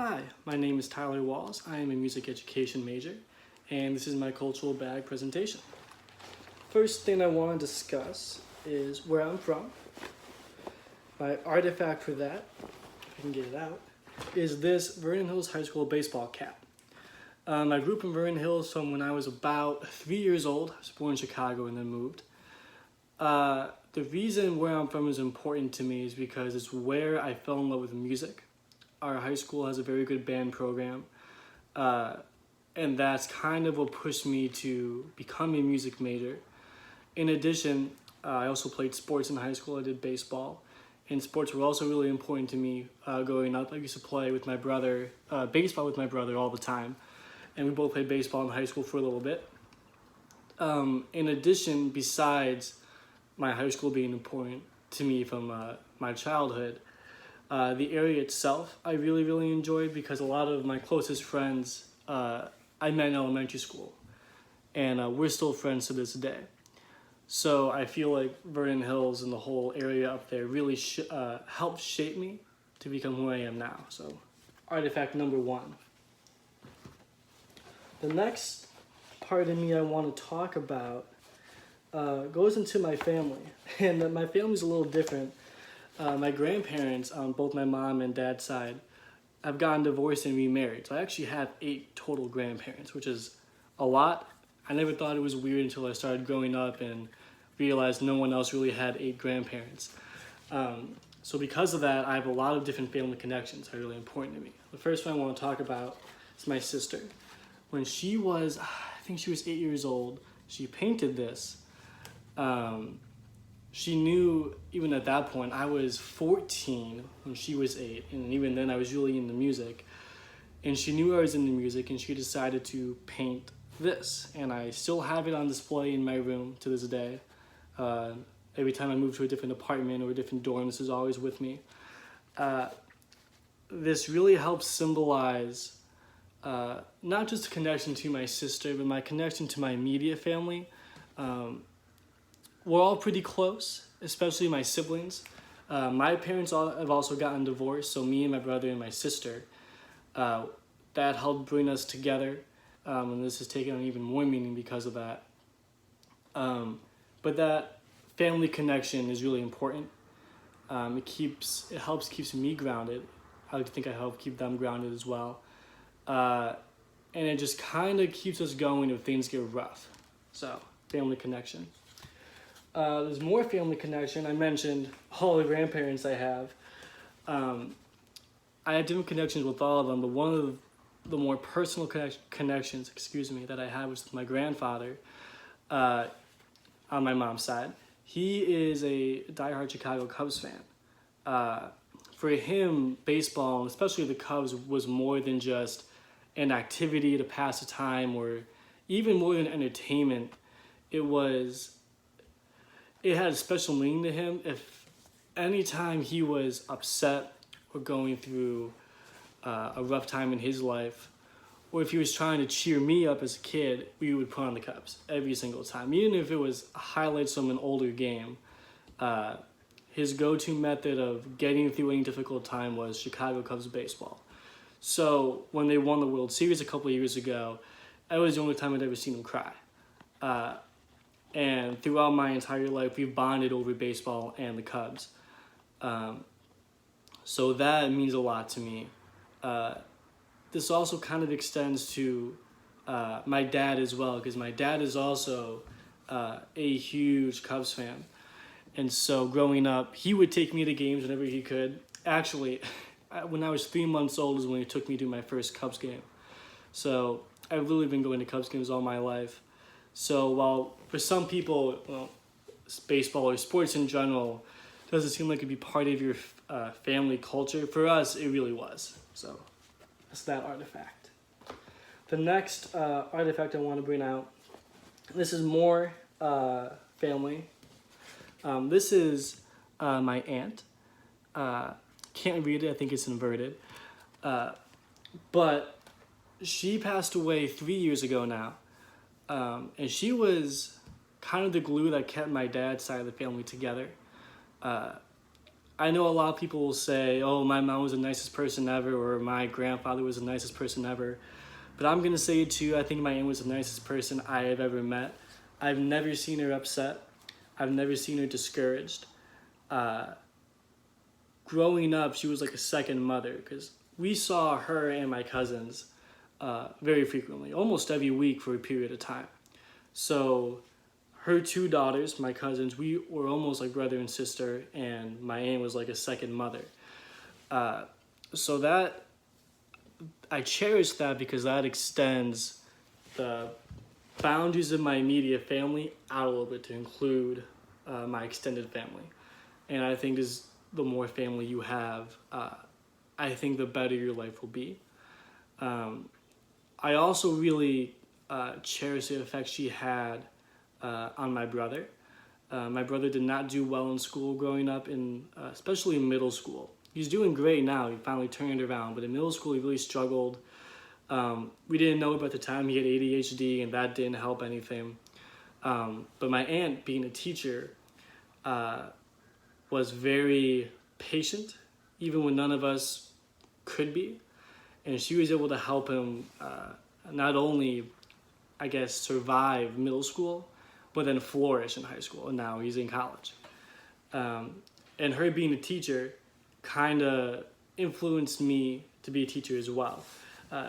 Hi, my name is Tyler Walls. I am a music education major, and this is my cultural bag presentation. First thing I want to discuss is where I'm from. My artifact for that, if I can get it out, is this Vernon Hills High School baseball cap. I grew up in Vernon Hills from when I was about 3 years old. I was born in Chicago and then moved. The reason where I'm from is important to me is because it's where I fell in love with music. Our high school has a very good band program, and that's kind of what pushed me to become a music major. In addition, I also played sports in high school. I did baseball, and sports were also really important to me growing up. I used to play with my brother, baseball with my brother all the time, and we both played baseball in high school for a little bit. In addition, besides my high school being important to me from my childhood, the area itself I really enjoyed because a lot of my closest friends I met in elementary school, and we're still friends to this day. So I feel like Vernon Hills and the whole area up there really helped shape me to become who I am now. So artifact number one. The next part of me I want to talk about goes into my family, and my family's a little different. My grandparents on both my mom and dad's side have gotten divorced and remarried. So I actually have 8 total grandparents, which is a lot. I never thought it was weird until I started growing up and realized no one else really had 8 grandparents. So because of that, I have a lot of different family connections that are really important to me. The first one I want to talk about is my sister. When she was, I think she was 8 years old, she painted this. She knew even at that point, I was 14 when she was 8, and even then I was really into music. And she knew I was into music, and she decided to paint this. And I still have it on display in my room to this day. Every time I move to a different apartment or a different dorm, this is always with me. This really helps symbolize not just a connection to my sister, but my connection to my immediate family. We're all pretty close, especially my siblings. My parents have also gotten divorced, so me and my brother and my sister, that helped bring us together, and this has taken on even more meaning because of that. But that family connection is really important. It helps keeps me grounded. I think I help keep them grounded as well. And it just kind of keeps us going if things get rough. So, family connection. There's more family connection. I mentioned all the grandparents I have. I have different connections with all of them, but one of the more personal connections, that I have was with my grandfather on my mom's side. He is a diehard Chicago Cubs fan. For him, baseball, and especially the Cubs, was more than just an activity to pass the time or even more than entertainment. It had a special meaning to him. If anytime he was upset or going through a rough time in his life, or if he was trying to cheer me up as a kid, we would put on the Cubs every single time. Even if it was highlights from an older game, his go-to method of getting through any difficult time was Chicago Cubs baseball. So when they won the World Series a couple of years ago, that was the only time I'd ever seen him cry. And throughout my entire life, we've bonded over baseball and the Cubs. So that means a lot to me. This also kind of extends to my dad as well, because my dad is also a huge Cubs fan. And so growing up, he would take me to games whenever he could. Actually, when I was 3 months old is when he took me to my first Cubs game. So I've literally been going to Cubs games all my life. So while for some people, baseball or sports in general doesn't seem like it'd be part of your family culture, for us it really was. So that's that artifact. The next artifact I want to bring out, this is more family. This is my aunt. Can't read it, I think it's inverted. But she passed away 3 years ago now. And she was kind of the glue that kept my dad's side of the family together. I know a lot of people will say, oh, my mom was the nicest person ever, or my grandfather was the nicest person ever. But I'm going to say too, I think my aunt was the nicest person I have ever met. I've never seen her upset. I've never seen her discouraged. Growing up, she was like a second mother because we saw her and my cousins very frequently, almost every week for a period of time. So her two daughters, my cousins, we were almost like brother and sister, and my aunt was like a second mother. So that, I cherish that because that extends the boundaries of my immediate family out a little bit to include my extended family. And I think the more family you have, I think the better your life will be. I also really cherish the effect she had on my brother. My brother did not do well in school growing up, especially in middle school. He's doing great now. He finally turned it around. But in middle school, he really struggled. We didn't know about the time he had ADHD, and that didn't help anything. But my aunt, being a teacher, was very patient, even when none of us could be. And she was able to help him not only, I guess, survive middle school, but then flourish in high school. And now he's in college. And her being a teacher kind of influenced me to be a teacher as well.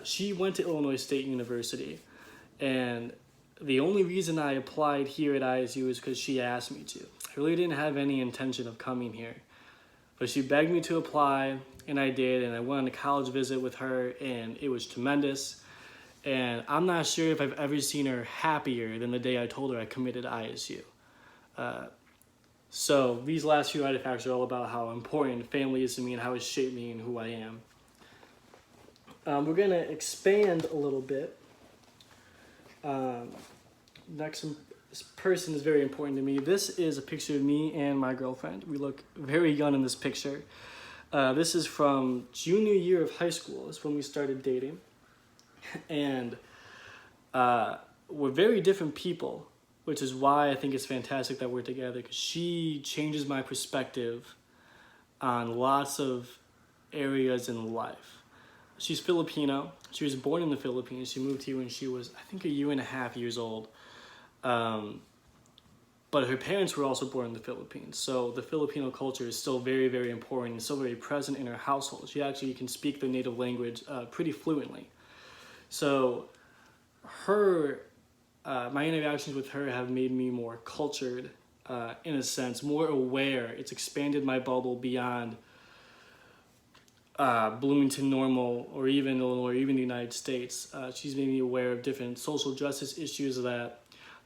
She went to Illinois State University, and the only reason I applied here at ISU is because she asked me to. I really didn't have any intention of coming here, but she begged me to apply, and I did, and I went on a college visit with her, and it was tremendous. And I'm not sure if I've ever seen her happier than the day I told her I committed to ISU. So these last few artifacts are all about how important family is to me and how it shaped me and who I am. We're going to expand a little bit. Next person is very important to me. This is a picture of me and my girlfriend. We look very young in this picture. This is from junior year of high school. It's when we started dating. And we're very different people, which is why I think it's fantastic that we're together, because she changes my perspective on lots of areas in life. She's Filipino. She was born in the Philippines. She moved here when she was, I think, 1.5 years old. But her parents were also born in the Philippines. So the Filipino culture is still very, very important and still very present in her household. She actually can speak the native language pretty fluently. So my interactions with her have made me more cultured, in a sense, more aware. It's expanded my bubble beyond Bloomington Normal or even Illinois or even the United States. She's made me aware of different social justice issues that,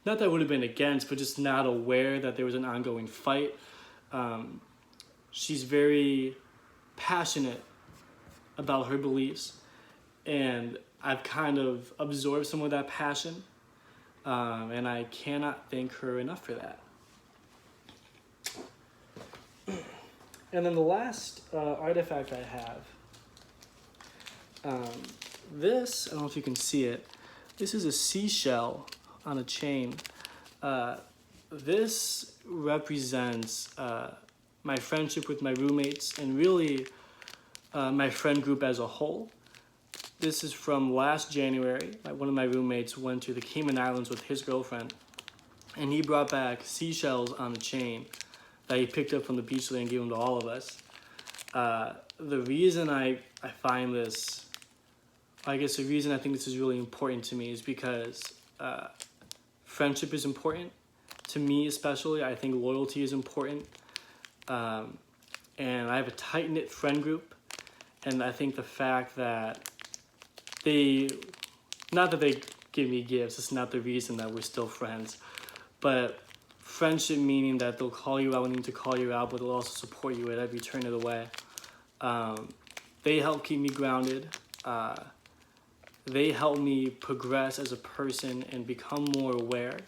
not that I would have been against, but just not aware that there was an ongoing fight. She's very passionate about her beliefs, and I've kind of absorbed some of that passion, and I cannot thank her enough for that. And then the last artifact I have, this, I don't know if you can see it, this is a seashell on a chain. This represents my friendship with my roommates and really my friend group as a whole. This is from last January. One of my roommates went to the Cayman Islands with his girlfriend, and he brought back seashells on a chain that he picked up from the beach there and gave them to all of us. The reason I find this, I guess the reason I think this is really important to me is because friendship is important. To me especially, I think loyalty is important. And I have a tight-knit friend group, and I think the fact that not that they give me gifts, it's not the reason that we're still friends, but friendship meaning that they'll call you out when they need to call you out, but they'll also support you at every turn of the way. They help keep me grounded. They help me progress as a person and become more aware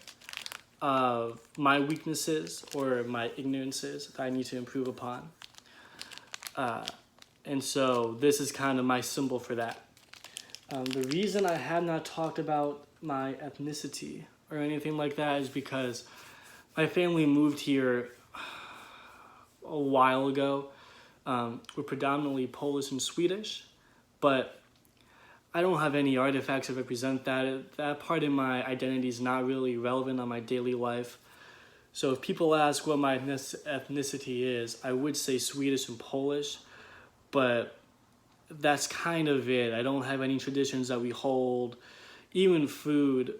of my weaknesses or my ignorances that I need to improve upon. And so this is kind of my symbol for that. The reason I have not talked about my ethnicity or anything like that is because my family moved here a while ago. We're predominantly Polish and Swedish, but I don't have any artifacts that represent that. That part of my identity is not really relevant on my daily life. So if people ask what my ethnicity is, I would say Swedish and Polish, but that's kind of it. I don't have any traditions that we hold. Even food,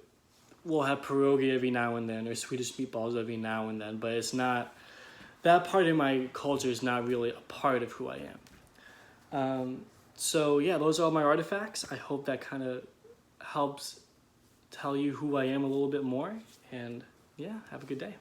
we'll have pierogi every now and then, or Swedish meatballs every now and then, but it's not, that part of my culture is not really a part of who I am. So yeah, those are all my artifacts. I hope that kind of helps tell you who I am a little bit more, and yeah, have a good day.